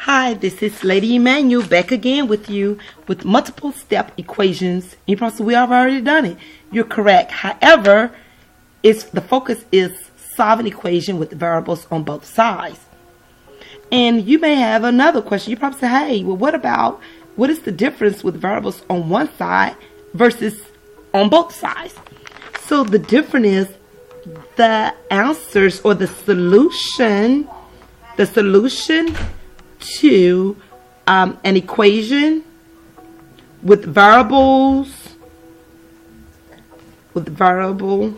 Hi, this is Lady Emmanuel back again with you with multiple step equations. You probably we have already done it. You're correct. However, the focus is solving equation with variables on both sides. And you may have another question. You probably say, hey, well, what is the difference with variables on one side versus on both sides? So the difference is the answers or the solution to an equation with variables, the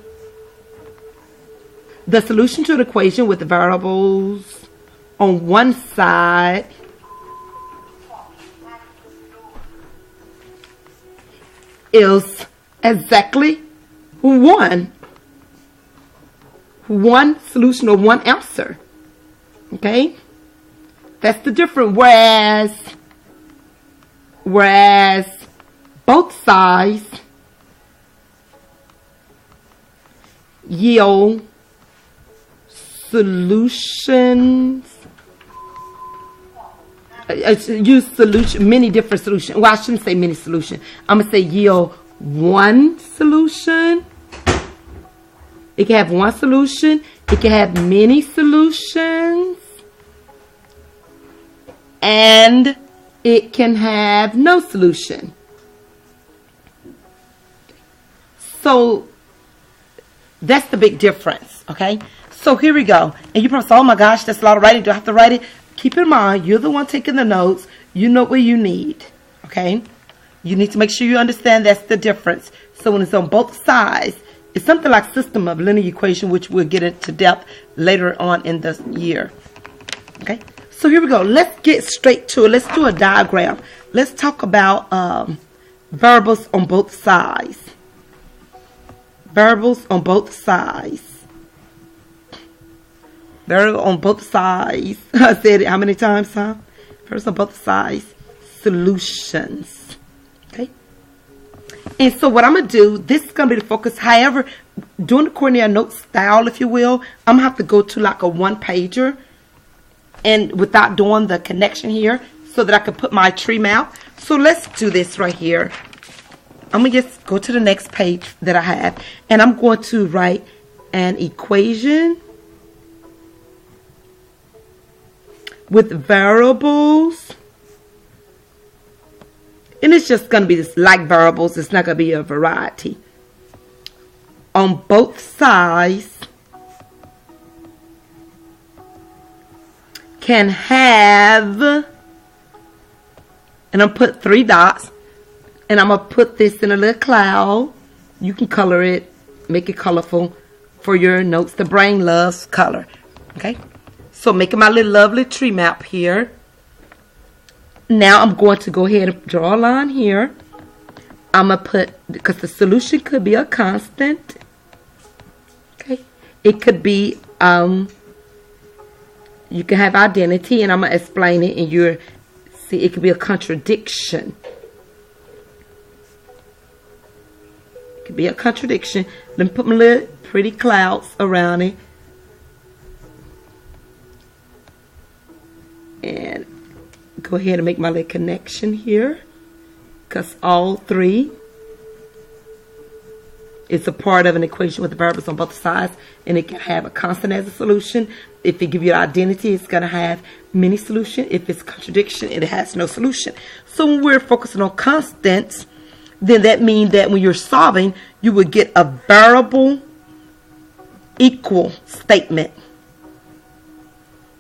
solution to an equation with variables on one side is exactly one solution or one answer. Okay? That's the difference. Whereas both sides yield solutions. Many different solutions. Well, I shouldn't say many solutions. I'm gonna say yield one solution. It can have one solution. It can have many solutions. And it can have no solution. So that's the big difference, okay? So here we go. And you probably say, oh my gosh, that's a lot of writing. Do I have to write it? Keep in mind, you're the one taking the notes. You know what you need, okay? You need to make sure you understand that's the difference. So when it's on both sides, it's something like system of linear equation, which we'll get into depth later on in the year, okay? So here we go. Let's get straight to it. Let's do a diagram. Let's talk about variables on both sides. Variables on both sides. Variable on both sides. I said it how many times, huh? Variables on both sides. Solutions. Okay. And so what I'm going to do, this is going to be the focus. However, doing the Cornell note style, if you will, I'm going to have to go to like a one-pager. And without doing the connection here so that I can put my tree map. So let's do this right here. I'm going to just go to the next page that I have. And I'm going to write an equation with variables. And it's just going to be this like variables. It's not going to be a variety. On both sides. Can have, and I'm put 3 dots, and I'm gonna put this in a little cloud. You can color it, make it colorful for your notes. The brain loves color. Okay, so making my little lovely tree map here. Now I'm going to go ahead and draw a line here. I'm gonna put, because the solution could be a constant. Okay, it could be you can have identity, and I'm going to explain it, and you'll see it could be a contradiction. It could be a contradiction. Let me put my little pretty clouds around it. And go ahead and make my little connection here, because all 3 is a part of an equation with the variables on both sides, and it can have a constant as a solution. If it gives you an identity, it's going to have many solutions. If it's contradiction, it has no solution. So when we're focusing on constants, then that means that when you're solving, you would get a variable equal statement.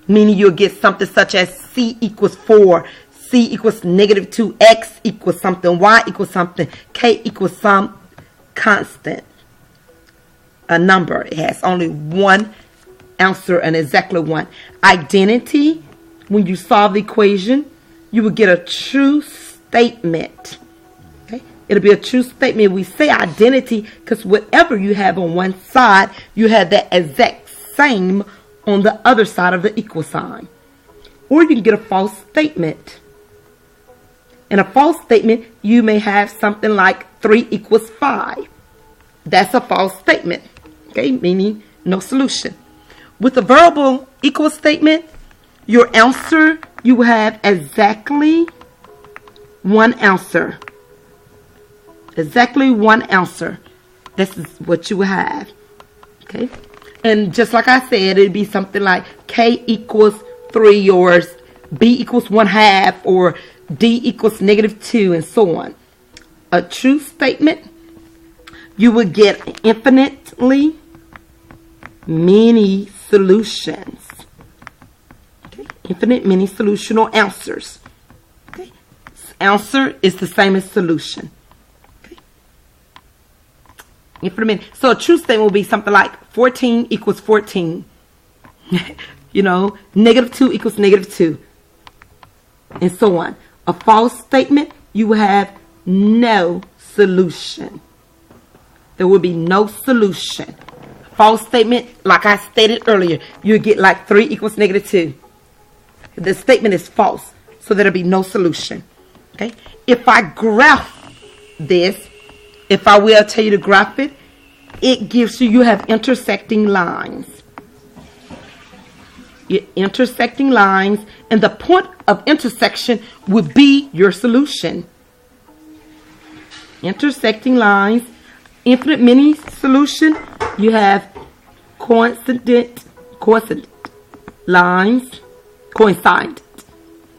Meaning you'll get something such as C equals 4, C equals -2, X equals something, Y equals something, K equals some constant, a number. It has only one answer and exactly one. Identity, when you solve the equation, you will get a true statement. Okay, it'll be a true statement. We say identity because whatever you have on one side, you have that exact same on the other side of the equal sign. Or you can get a false statement. In a false statement, you may have something like 3 equals 5. That's a false statement, okay, meaning no solution. With a variable equal statement, your answer you will have exactly one answer. Exactly one answer. This is what you will have. Okay. And just like I said, it'd be something like K equals 3 or B equals 1/2 or D equals -2 and so on. A true statement, you would get infinitely many solutions. Okay. Infinite many solutional answers. Okay. Answer is the same as solution. Okay. Infinite. So a true statement will be something like 14 equals 14. You know, -2 equals -2. And so on. A false statement, you will have no solution. There will be no solution. False statement, like I stated earlier, you get like 3 equals -2. The statement is false, so there'll be no solution. Okay. If I graph this, if I will tell you to graph it, it gives you have intersecting lines. Intersecting lines, and the point of intersection would be your solution. Intersecting lines, infinite many solution, you have coincident lines, coincident.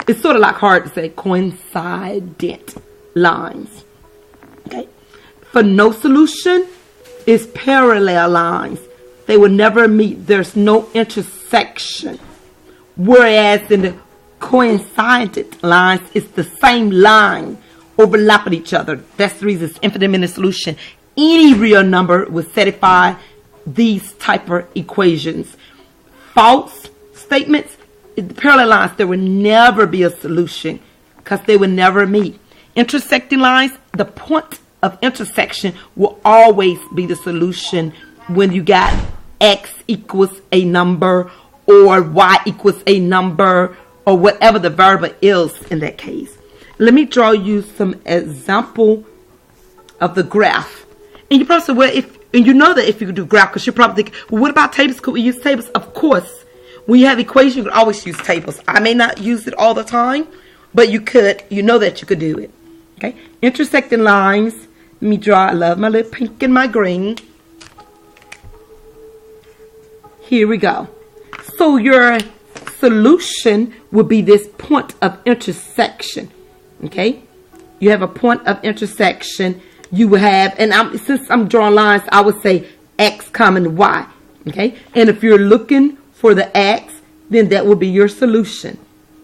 It's sort of like hard to say, coincident lines. Okay. For no solution, is parallel lines. They will never meet. There's no intersection. Whereas in the coincident lines, it's the same line overlapping each other. That's the reason it's infinite many solution. Any real number will satisfy these type of equations. False statements, parallel lines, there will never be a solution because they will never meet. Intersecting lines, the point of intersection will always be the solution when you got X equals a number or Y equals a number or whatever the variable is in that case. Let me draw you some example of the graph. And you probably say, well, and you know that if you do graph, because you're probably thinking, well, what about tables? Could we use tables? Of course. When you have equations, you can always use tables. I may not use it all the time, but you could. You know that you could do it. Okay. Intersecting lines. Let me draw. I love my little pink and my green. Here we go. So your solution would be this point of intersection. Okay. You have a point of intersection. You will have, and since I'm drawing lines, I would say X, Y. Okay. And if you're looking for the X, then that will be your solution.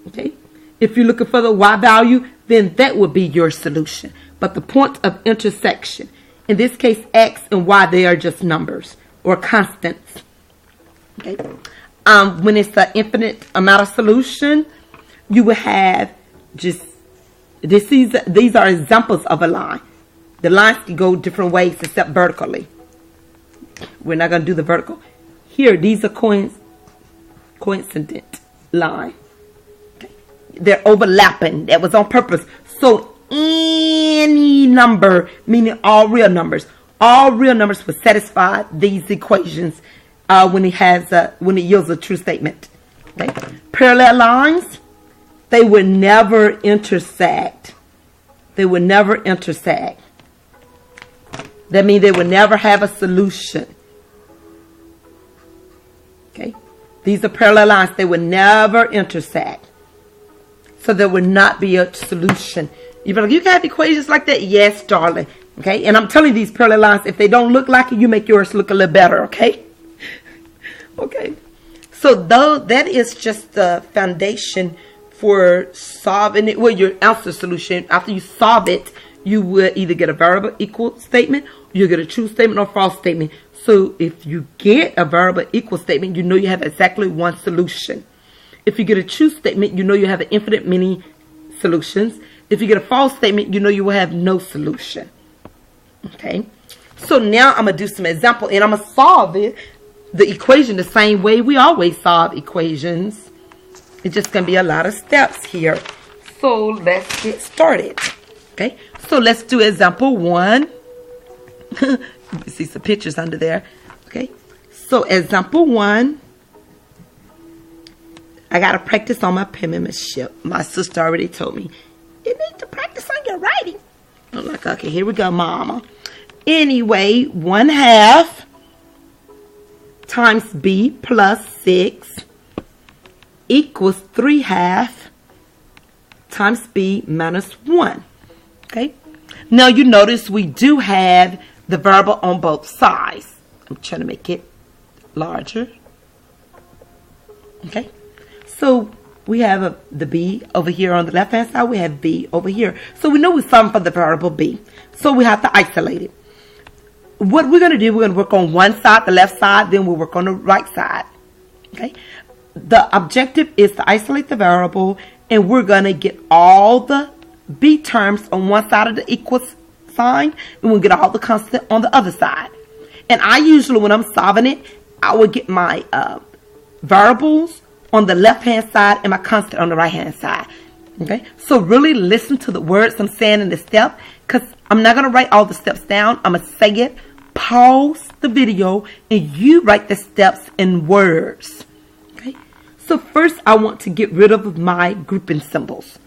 Okay. If you're looking for the Y value, then that would be your solution. But the point of intersection, in this case, X and Y, they are just numbers or constants. Okay. When it's the infinite amount of solution, you will have just this. These are examples of a line. The lines can go different ways except vertically. We're not going to do the vertical. Here, these are coincident line. Okay. They're overlapping. That was on purpose. So any number, meaning all real numbers will satisfy these equations when it yields a true statement. Okay. Parallel lines, they will never intersect. They will never intersect. That means they will never have a solution. Okay. These are parallel lines. They will never intersect. So there will not be a solution. You're like, you can have equations like that? Yes, darling. Okay. And I'm telling you, these parallel lines, if they don't look like it, you make yours look a little better. Okay. Okay. So though that is just the foundation for solving it. Well, your answer solution, after you solve it, you will either get a variable equal statement, you get a true statement or false statement. So if you get a variable equal statement, you know you have exactly one solution. If you get a true statement, you know you have an infinite many solutions. If you get a false statement, you know you will have no solution. Okay. So now I'm going to do some example and I'm going to solve the equation the same way we always solve equations. It's just going to be a lot of steps here. So let's get started. Okay. So let's do example 1. You can see some pictures under there. Okay. So example 1. I got to practice on my penmanship. My sister already told me, you need to practice on your writing. I'm like, okay, here we go, mama. Anyway, 1/2 times b plus 6 equals 3/2 times b minus 1. Okay. Now you notice we do have the variable on both sides. I'm trying to make it larger. Okay. So we have the b over here on the left hand side. We have b over here. So we know we're solving for the variable b. So we have to isolate it. What we're going to do, we're going to work on one side, the left side, then we'll work on the right side. Okay. The objective is to isolate the variable, and we're going to get all the b terms on one side of the equals sign, and we'll get all the constant on the other side. And I usually, when I'm solving it, I will get my variables on the left hand side and my constant on the right hand side. Okay, so really listen to the words I'm saying in the step, because I'm not going to write all the steps down. I'm going to say it, pause the video, and you write the steps in words. Okay, so first I want to get rid of my grouping symbols.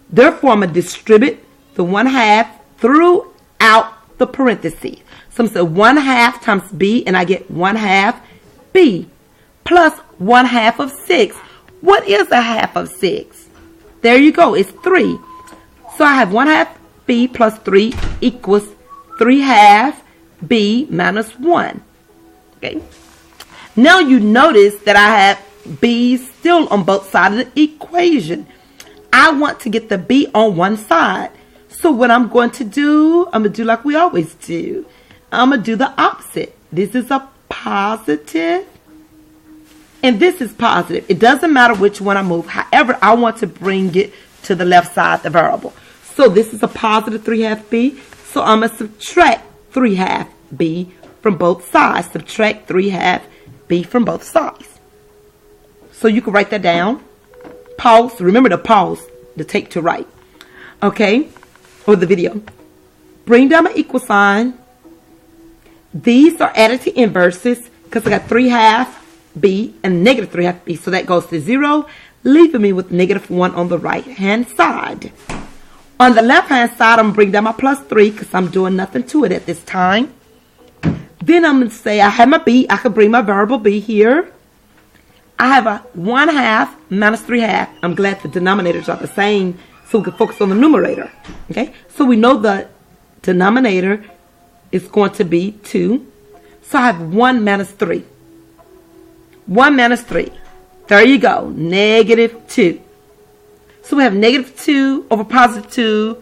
Therefore, I'm going to distribute the 1/2 throughout the parentheses. So I'm going to say 1/2 times b, and I get 1/2 b plus 1/2 of 6. What is 1/2 of 6? There you go. It's 3. So I have 1/2 b plus 3 equals 3/2 b minus 1. Okay. Now you notice that I have b still on both sides of the equation. I want to get the b on one side. So what I'm going to do, I'm going to do like we always do. I'm going to do the opposite. This is a positive, and this is positive. It doesn't matter which one I move. However, I want to bring it to the left side, the variable. So this is a positive 3/2 b. So I'm going to subtract 3/2 b from both sides. Subtract 3/2 b from both sides. So you can write that down. Pause. Remember to pause, the take to write. Okay? Or the video. Bring down my equal sign. These are added to inverses because I got 3/2 b and negative 3/2 b. So that goes to 0, leaving me with -1 on the right hand side. On the left hand side, I'm going to bring down my plus 3 because I'm doing nothing to it at this time. Then I'm going to say I have my b. I can bring my variable b here. I have a 1/2 minus 3/2. I'm glad the denominators are the same so we can focus on the numerator. Okay, so we know the denominator is going to be 2. So I have 1 minus 3. 1 minus 3. There you go. -2. So we have -2 over +2.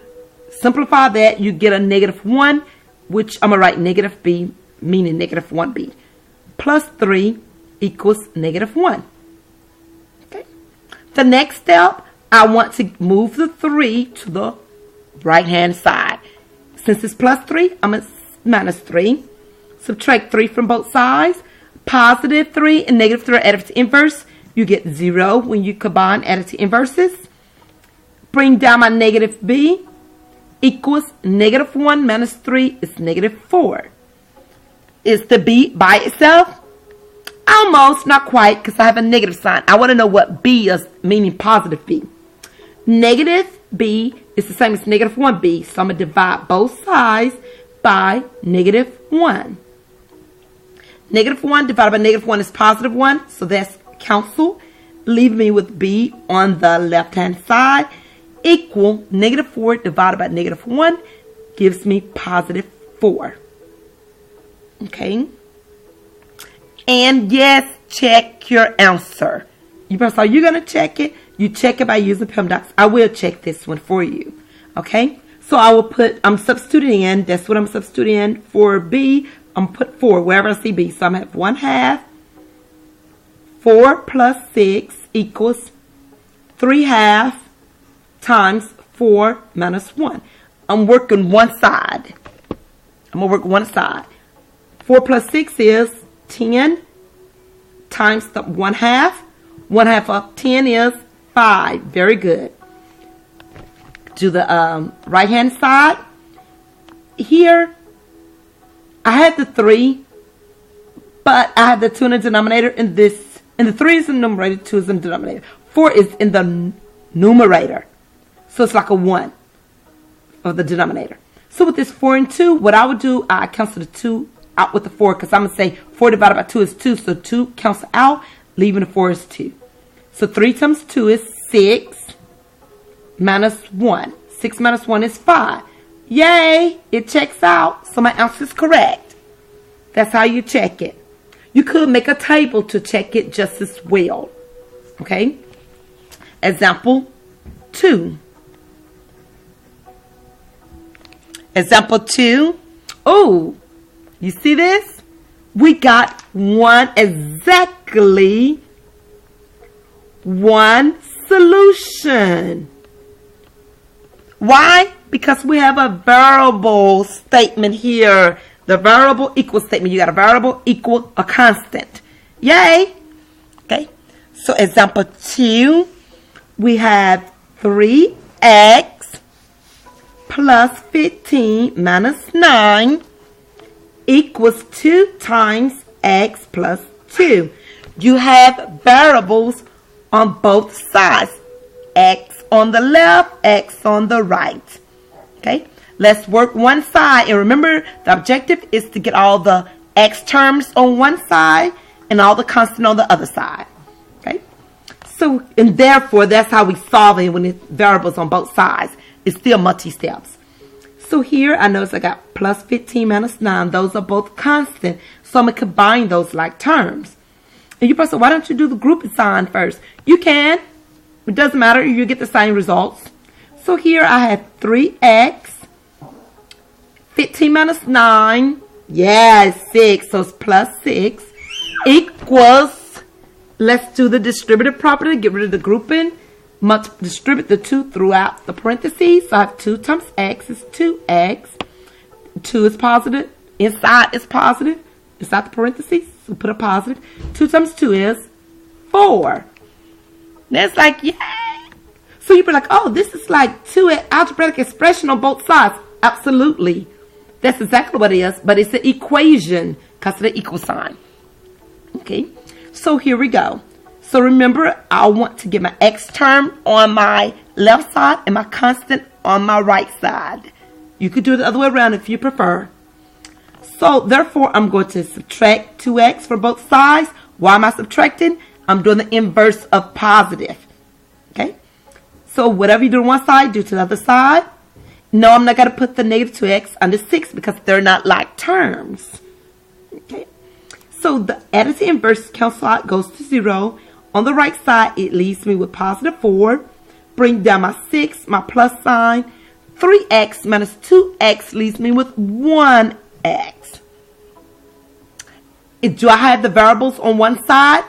Simplify that. You get a -1, which I'm going to write negative b, meaning -1b. Plus 3 equals -1. Okay. The next step, I want to move the 3 to the right hand side. Since it's plus 3, I'm going to minus 3. Subtract 3 from both sides. Positive 3 and -3 are added to inverse. You get 0 when you combine added to inverses. Bring down my -b equals -1 minus 3 is -4. Is the b by itself? Almost, not quite, because I have a negative sign. I want to know what b is, meaning positive b. Negative b is the same as -1b, so I'm going to divide both sides by -1. -1 divided by -1 is +1, so that's cancel. Leave me with b on the left-hand side equal -4 divided by -1 gives me +4. Okay. And yes, check your answer. So you're going to check it. You check it by using PEMDAS. I will check this one for you. Okay. So I will put, I'm substituting in. That's what I'm substituting in for B. I'm put 4 wherever I see B. So I'm going to have 1/2. 4 plus 6 equals 3/2 times 4 minus 1. I'm working one side. I'm going to work one side. 4 plus 6 is 10 times the 1/2. 1/2 of 10 is 5. Very good. To the right hand side. Here, I had the 3, but I have the 2 in the denominator, and the 3 is in the numerator, 2 is in the denominator. 4 is in the numerator. So it's like a 1 of the denominator. So with this 4 and 2, what I would do, I cancel the 2 out with the 4, because I'm going to say 4 divided by 2 is 2. So 2 cancel out, leaving the 4 is 2. So 3 times 2 is 6 minus 1. 6 minus 1 is 5. Yay! It checks out. So my answer is correct. That's how you check it. You could make a table to check it just as well. Okay? Example 2. Example 2. Oh, you see this? We got exactly one solution. Why? Because we have a variable statement here. The variable equal statement. You got a variable equal a constant. Yay! Okay. So example 2, we have 3x plus 15 minus 9 equals 2 times x plus 2. You have variables on both sides. X on the left, x on the right. Okay, let's work one side. And remember, the objective is to get all the x terms on one side and all the constant on the other side. Okay, so, and therefore, that's how we solve it when it's variables on both sides. It's still multi-steps. So here, I notice I got plus 15 minus 9. Those are both constant. So I'm going to combine those like terms. And you probably say, why don't you do the group sign first? You can. It doesn't matter. You get the same results. So here I have 3x. 15 minus 9. Yeah, it's 6. So it's plus 6. Equals. Let's do the distributive property. Get rid of the grouping. Distribute the 2 throughout the parentheses. So I have 2 times x is 2x. 2 is positive. Inside is positive. Inside the parentheses, so put a positive. 2 times 2 is 4. That's like, yay! So you'd be like, oh, this is like 2 algebraic expression on both sides. Absolutely. That's exactly what it is, but it's an equation because of the equal sign. Okay, so here we go. So remember, I want to get my x term on my left side and my constant on my right side. You could do it the other way around if you prefer. So therefore, I'm going to subtract 2x for both sides. Why am I subtracting? I'm doing the inverse of positive. Okay? So whatever you do on one side, do to the other side. No, I'm not going to put the negative 2x under 6 because they're not like terms. Okay? So the additive inverse cancel out, goes to 0. On the right side, it leaves me with positive 4. Bring down my 6, my plus sign. 3x minus 2x leaves me with 1x. Do I have the variables on one side?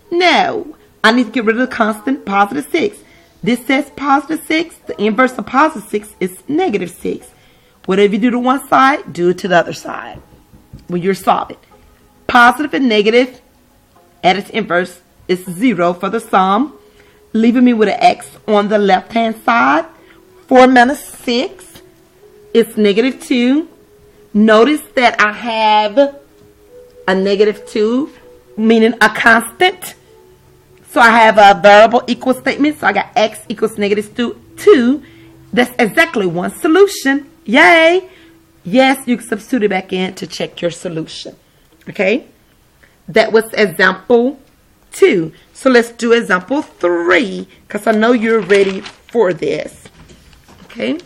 No. I need to get rid of the constant positive 6. This says positive 6. The inverse of positive 6 is negative 6. Whatever you do to one side, do it to the other side when you're solving. Positive and negative, add its inverse is 0 for the sum, leaving me with an x on the left-hand side. 4 minus 6 is negative 2. Notice that I have a negative 2, meaning a constant. So I have a variable equal statement. So I got x equals negative 2. That's exactly one solution. Yay! Yes, you can substitute it back in to check your solution. Okay? That was example 2. So let's do example 3, because I know you're ready for this. Okay?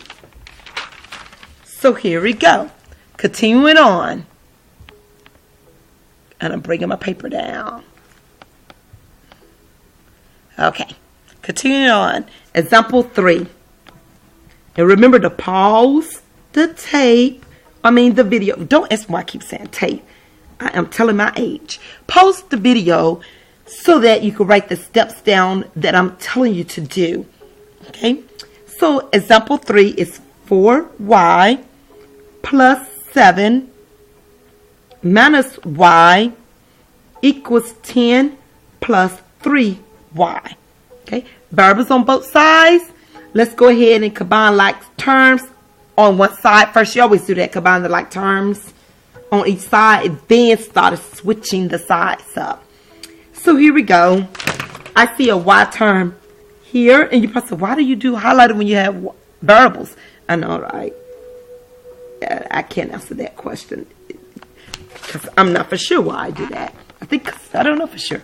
So here we go. Continuing on. And I'm bringing my paper down. Okay. Continuing on. Example 3. And remember to pause the tape. The video. Don't ask why I keep saying tape. I am telling my age. Pause the video so that you can write the steps down that I'm telling you to do. Okay? So example 3 is 4y plus 7 minus y equals 10 plus 3y. Okay? Variables on both sides. Let's go ahead and combine like terms on one side. First, you always do that. Combine the like terms on each side. Then start switching the sides up. So here we go. I see a y term here, and you probably say, why do you do highlighted when you have variables? I know, right? I can't answer that question because I'm not for sure why I do that. I don't know for sure.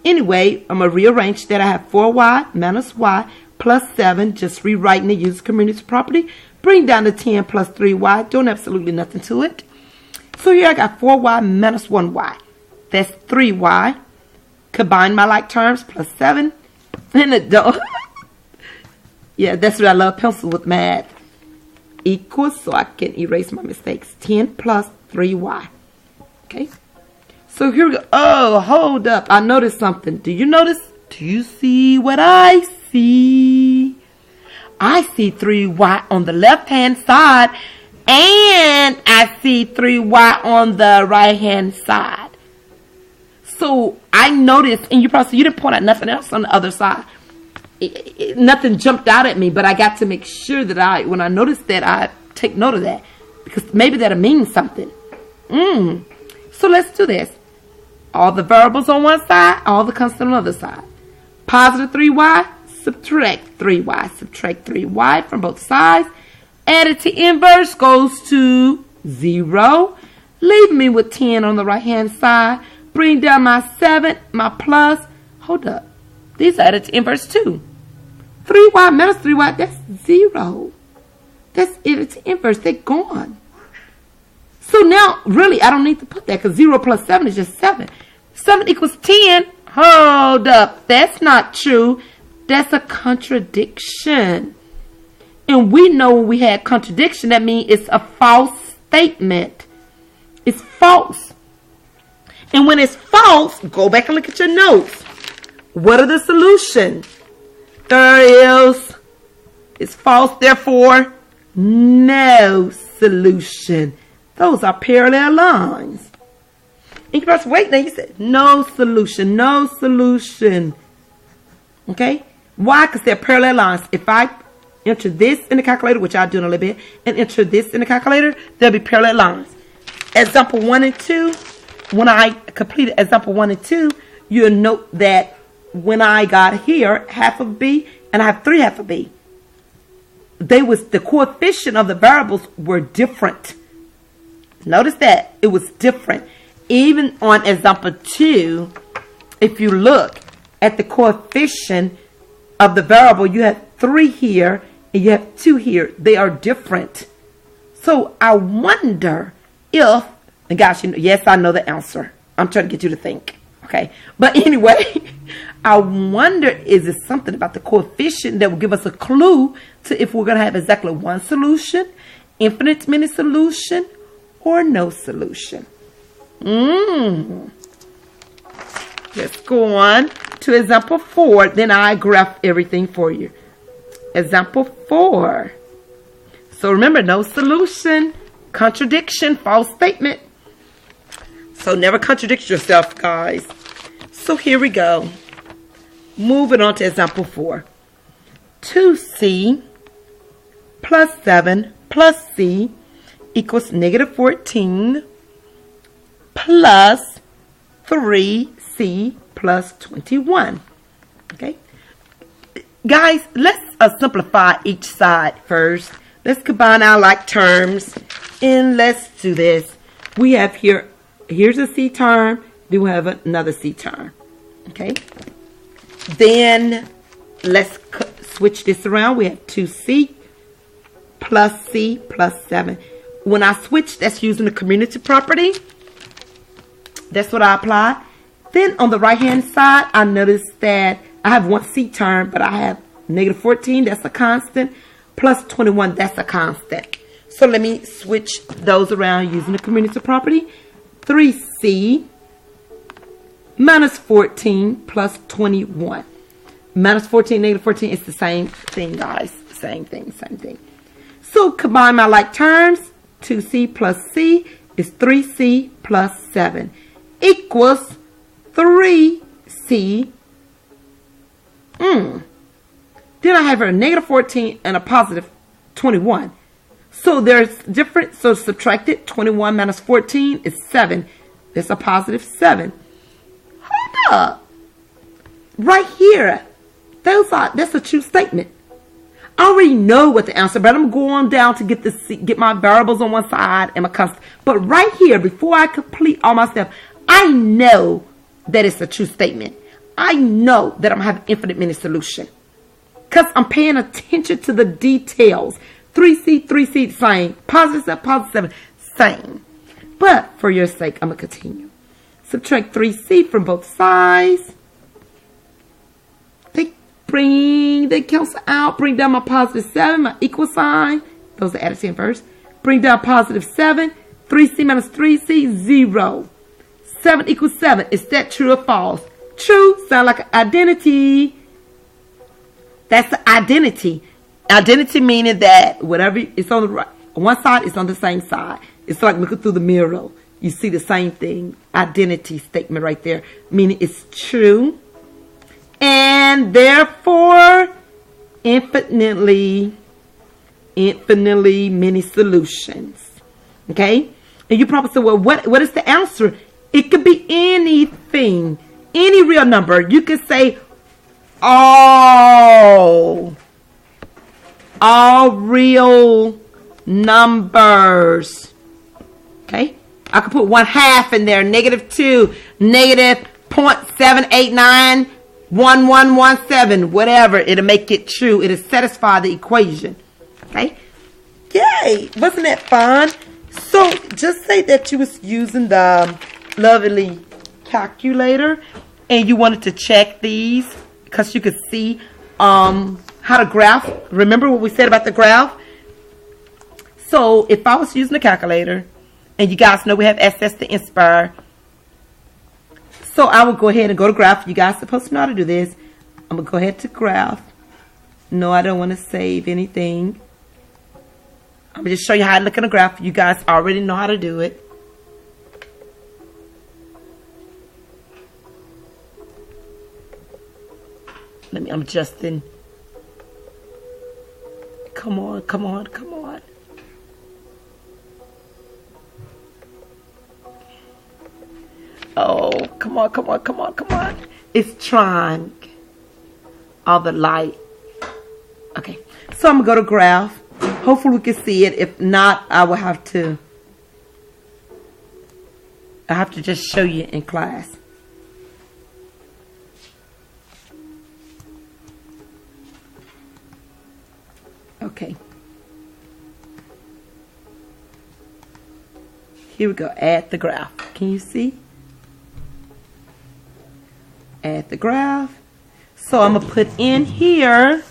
Anyway, I'm going to rearrange that. I have 4y minus y plus 7, just rewriting the use community property. Bring down to 10 plus 3y, doing absolutely nothing to it. So here I got 4y minus 1y. That's 3y. Combine my like terms plus 7. And it don't. Yeah, that's what I love, pencil with math. Equals, so I can erase my mistakes. 10 plus 3y. Okay. So here we go. Oh, hold up. I noticed something. Do you notice? Do you see what I see? I see 3y on the left-hand side. And I see 3y on the right-hand side. So I noticed, and you probably, you didn't point out nothing else on the other side. Nothing jumped out at me, but I got to make sure that when I noticed that, I take note of that. Because maybe that'll mean something. So let's do this. All the variables on one side, all the constant on the other side. Positive 3y, subtract 3y. Subtract 3y from both sides. Add it to inverse, goes to 0. Leave me with 10 on the right-hand side. Bring down my 7, my plus. Hold up. These are added to inverse too. 3y minus 3y, that's 0. That's added to inverse. They're gone. So now, really, I don't need to put that because 0 plus 7 is just 7. 7 equals 10. Hold up. That's not true. That's a contradiction. And we know when we had contradiction, that means it's a false statement. It's false. And when it's false, go back and look at your notes. What are the solutions? There is. It's false, therefore, no solution. Those are parallel lines. And you must wait. Now you said no solution, no solution. Okay? Why? Because they're parallel lines. If I enter this in the calculator, which I'll do in a little bit, and enter this in the calculator, there'll be parallel lines. Example 1 and 2, when I completed example 1 and 2, you'll note that when I got here, half of b, and I have 3/2 of b, the coefficient of the variables were different. Notice that it was different. Even on example 2, if you look at the coefficient of the variable, you have 3 here and you have 2 here. They are different. So I wonder if, and gosh, yes, I know the answer. I'm trying to get you to think. Okay. But anyway, I wonder, is it something about the coefficient that will give us a clue to if we're going to have exactly one solution, infinite many solution, or no solution? Let's go on to example 4. Then I graph everything for you. Example 4. So remember, no solution, contradiction, false statement. So never contradict yourself, guys. So here we go. Moving on to example 4. 2c plus 7 plus c equals negative 14 plus 3c plus 21. Okay. Guys, let's simplify each side first. Let's combine our like terms. And let's do this. We have here's a c term. Then we have another c term. Okay. Then let's switch this around. We have 2c plus c plus 7. When I switch, that's using the community property. That's what I apply. Then on the right hand side, I notice that I have one c term, but I have negative 14, that's a constant, plus 21, that's a constant. So let me switch those around using the community property. 3c minus 14 plus 21. Minus 14, negative 14, it's the same thing, guys. Same thing, same thing. So combine my like terms. 2c plus c is 3c plus 7 equals 3c. Then I have a negative 14 and a positive 21. So there's different. So subtract it. 21 minus 14 is 7. There's a positive 7. Hold up. Right here. That's a true statement. I already know what the answer, but I'm going down to get my variables on one side and my constant. But right here, before I complete all my steps, I know that it's a true statement. I know that I'm having infinite many solution because I'm paying attention to the details. 3C, same. Positive 7, same. But for your sake, I'm going to continue. Subtract 3C from both sides. They cancel out. Bring down my positive 7, my equal sign. Those are added in first. Bring down positive 7. 3C minus 3C, 0. 7 equals 7. Is that true or false? True. Sound like an identity. That's the identity. Identity meaning that whatever it's on the right, one side, it's on the same side. It's like looking through the mirror. You see the same thing. Identity statement right there. Meaning it's true. And therefore, infinitely many solutions. Okay? And you probably say, well, what is the answer? It could be anything. Any real number. You could say all real numbers. Okay? I could put 1/2 in there. -2, -0.789. 1117, whatever, it'll make it true. It'll satisfy the equation. Okay? Yay! Wasn't that fun? So just say that you was using the lovely calculator and you wanted to check these because you could see how to graph. Remember what we said about the graph? So if I was using the calculator, and you guys know we have access to Inspire, so I will go ahead and go to graph. You guys are supposed to know how to do this. I'm going to go ahead to graph. No, I don't want to save anything. I'm going to just show you how to look at a graph. You guys already know how to do it. I'm adjusting. Come on. Oh, come on. It's trying. All the light. Okay. So I'm going to go to graph. Hopefully we can see it. If not, I have to just show you in class. Okay. Here we go. Add the graph. Can you see? Add the graph. So I'm going to put in here.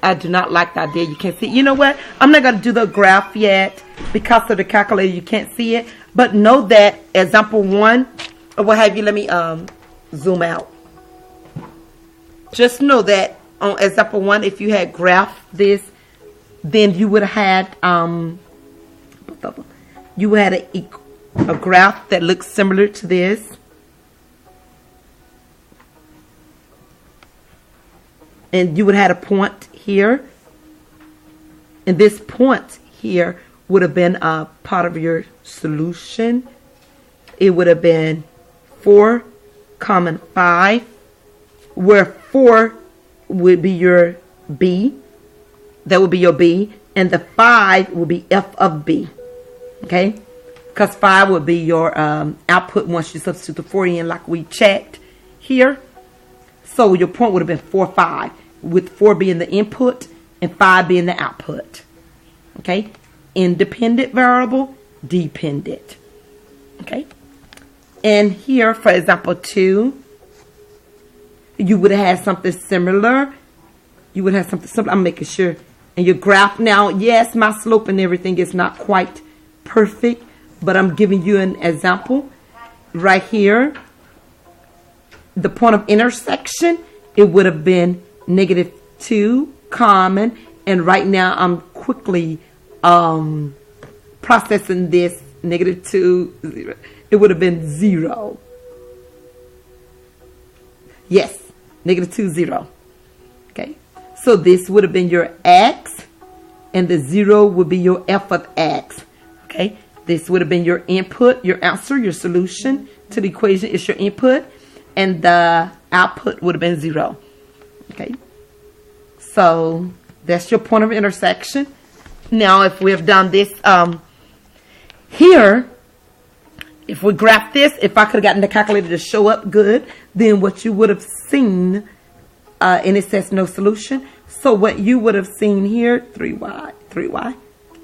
I do not like the idea. You can't see. You know what? I'm not going to do the graph yet because of the calculator. You can't see it. But know that example 1, or what have you, let me zoom out. Just know that on example 1, if you had graphed this, then you would have had a graph that looks similar to this. And you would have had a point here. And this point here would have been a part of your solution. It would have been 4, 5, where 4 would be your B. That would be your B. And the 5 would be F of B. Okay? Because 5 would be your output once you substitute the 4 in like we checked here. So your point would have been 4, 5, with 4 being the input and 5 being the output. Okay? Independent variable, dependent. Okay? And here, for example, 2, you would have had something similar. You would have something similar. I'm making sure. And your graph now, yes, my slope and everything is not quite perfect, but I'm giving you an example right here. The point of intersection, it would have been -2 common, and right now I'm quickly processing this -2, 0. It would have been 0. Yes, -2, 0. Okay, so this would have been your x, and the 0 would be your f of x. Okay, this would have been your input, your answer, your solution to the equation is your input, and the output would have been 0. Okay. So that's your point of intersection. Now, if we have done this here, if we graph this, if I could have gotten the calculator to show up good, then what you would have seen, and it says no solution. So what you would have seen here, 3y,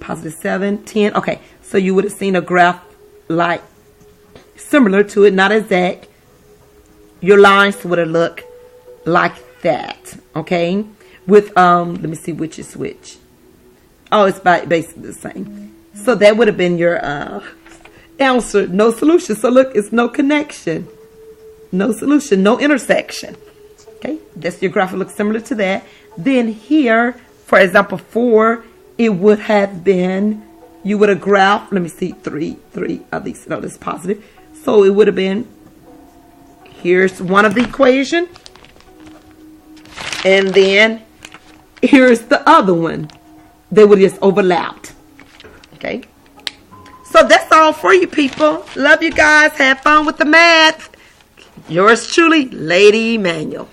positive 7, 10. Okay, so you would have seen a graph like similar to it, not exact. Your lines would have looked like that, okay? With, let me see which is which. Oh, it's basically the same. So that would have been your answer, no solution. So look, it's no connection, no solution, no intersection. Okay, that's your graph. It looks similar to that. Then here, for example, 4, it would have been, you would have graphed, let me see, 3, at least, no, that's positive. So it would have been, here's one of the equation, and then here's the other one. They would have just overlapped. Okay. So that's all for you people. Love you guys. Have fun with the math. Yours truly, Lady Emanuel.